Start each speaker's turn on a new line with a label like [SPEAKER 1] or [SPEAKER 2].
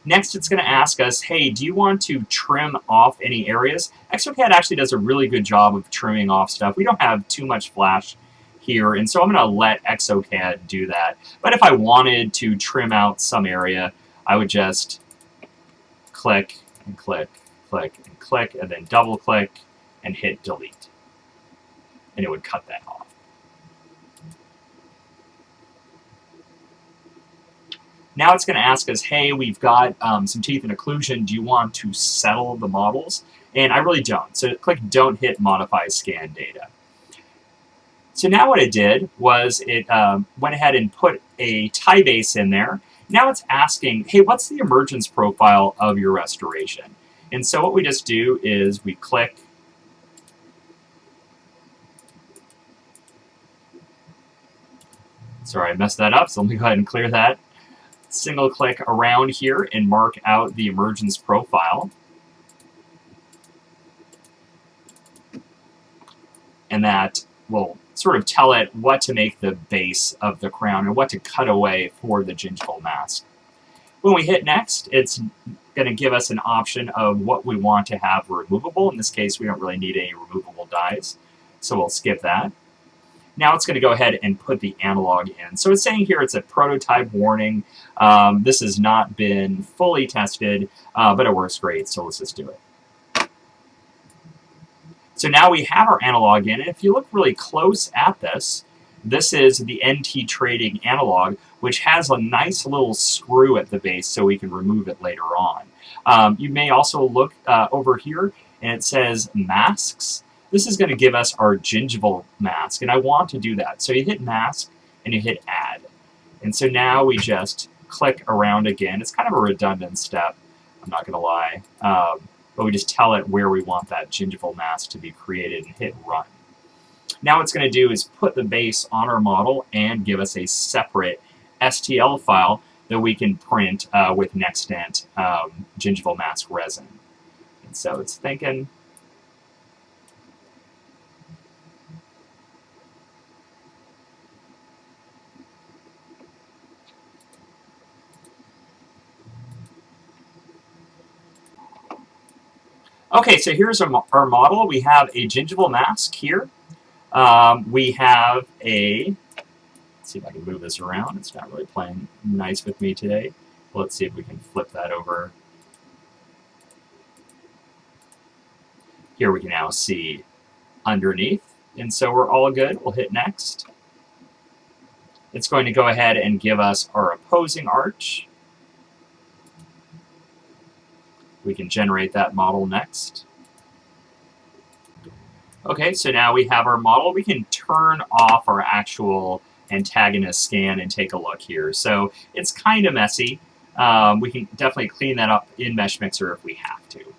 [SPEAKER 1] Next, it's going to ask us, hey, do you want to trim off any areas? ExoCAD actually does a really good job of trimming off stuff. We don't have too much flash here, and so I'm going to let ExoCAD do that. But if I wanted to trim out some area, I would just click and click, click and click, and then double click and hit delete. And it would cut that off. Now it's going to ask us, hey, we've got some teeth and occlusion. Do you want to settle the models? And I really don't. So click Don't Hit Modify Scan Data. So now what it did was it went ahead and put a tie base in there. Now it's asking, hey, what's the emergence profile of your restoration? And so what we just do is we click. Sorry, I messed that up, so let me go ahead and clear that. Single click around here and mark out the emergence profile. And that will sort of tell it what to make the base of the crown and what to cut away for the gingival mask. When we hit next, it's going to give us an option of what we want to have removable. In this case, we don't really need any removable dies, so we'll skip that. Now it's going to go ahead and put the analog in. So it's saying here it's a prototype warning. This has not been fully tested, but it works great, so let's just do it. So now we have our analog in, and if you look really close at this, this is the NT Trading analog, which has a nice little screw at the base so we can remove it later on. You may also look over here, and it says masks. This is going to give us our gingival mask, and I want to do that. So you hit mask, and you hit add. And so now we just click around again. It's kind of a redundant step, I'm not going to lie. But we just tell it where we want that gingival mask to be created and hit run. Now what it's going to do is put the base on our model and give us a separate STL file that we can print with Nextant gingival mask resin. And so it's thinking. Okay, so here's our model. We have a gingival mask here. We have a, let's see if I can move this around. It's not really playing nice with me today. Let's see if we can flip that over. Here we can now see underneath. And so we're all good. We'll hit next. It's going to go ahead and give us our opposing arch. We can generate that model next. Okay, so now we have our model. We can turn off our actual antagonist scan and take a look here. So it's kind of messy. We can definitely clean that up in Meshmixer if we have to.